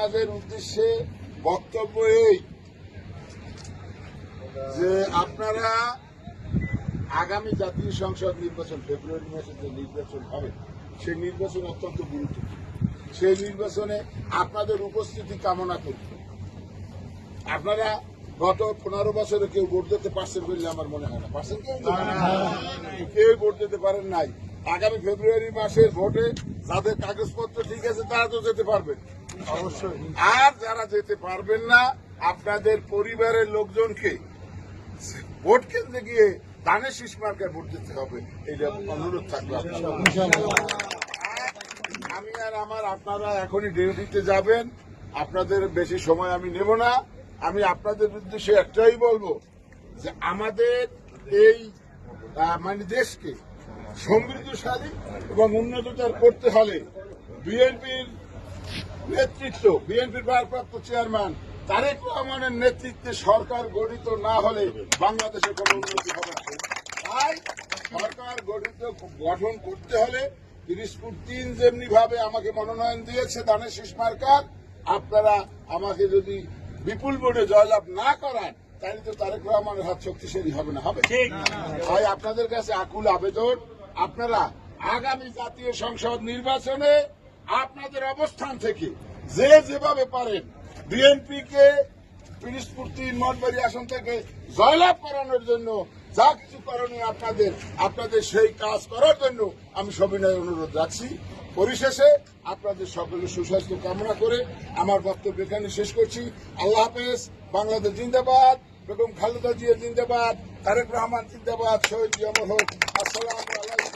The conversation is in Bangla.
আপনাদের উদ্দেশ্যে বক্তব্য এই যে আপনারা আগামী জাতীয় সংসদ নির্বাচন ফেব্রুয়ারি মাসে যে নির্বাচন হবে সেই নির্বাচন অত্যন্ত গুরুত্বপূর্ণ। সেই নির্বাচনে আপনাদের উপস্থিতি কামনা করি। আপনারা গত 15 বছরে কেউ ভোট দিতে পারছেন বলে আমার মনে হয় না। পারছেন কেউ ভোট দিতে পারেন নাই। আগামী ফেব্রুয়ারি মাসের ভোটে যাদের কাগজপত্র ঠিক আছে তারা তো যেতে পারবেন অবশ্যই। আর যারা যেতে পারবেন না আপনাদের পরিবারের লোকজনকে ভোট কেন্দ্রে গিয়ে ধানের শীষ মার্কায় ভোট দিতে হবে। এইটা অনুরোধ থাকবে। আমি আর আমার আপনারা এখনই ডিউটিতে যাবেন, আপনাদের বেশি সময় আমি নেব না। আমি আপনাদের উদ্দেশ্যে একটাই বলবো যে আমাদের এই দেশকে সমৃদ্ধশালী এবং উন্নততর করতে হলে বিএনপির নেতৃত্ব, বিএনপির ভারপ্রাপ্ত চেয়ারম্যান তারেক রহমানের নেতৃত্বে সরকার গঠিত না হলে বাংলাদেশে কোনো উন্নতি হবে না। তাই সরকার গঠন করতে হলে 30-3 যেমনি ভাবে আমাকে মনোনয়ন দিয়েছে ধানের শীষ মার্কার, আপনারা আমাকে যদি বিপুল ভোটে জয়লাভ না করান তাহলে তো তারেক রহমানের হাত শক্তিশালী হবে না। হবে তাই আপনাদের কাছে আকুল আবেদন, আপনারা আগামী জাতীয় সংসদ নির্বাচনে আপনাদের অবস্থান থেকে যে যেভাবে পারেন বিএনপিকে পিরিজপুর 3 মঠবাড়ি আসন থেকে জয়লাভ করানোর জন্য যা কিছু করণীয় আপনাদের সেই কাজ করার জন্য আমি সবিনয় অনুরোধ রাখছি। পরিশেষে আপনাদের সকলের সুস্বাস্থ্য কামনা করে আমার বক্তব্য এখানে শেষ করছি। আল্লাহ হাফেজ। বাংলাদেশ জিন্দাবাদ, বেগম খালেদা জিয়া জিন্দাবাদ, তারেক রহমান জিন্দাবাদ, শহীদ অমর হোক। আসসালামু আলাইকুম।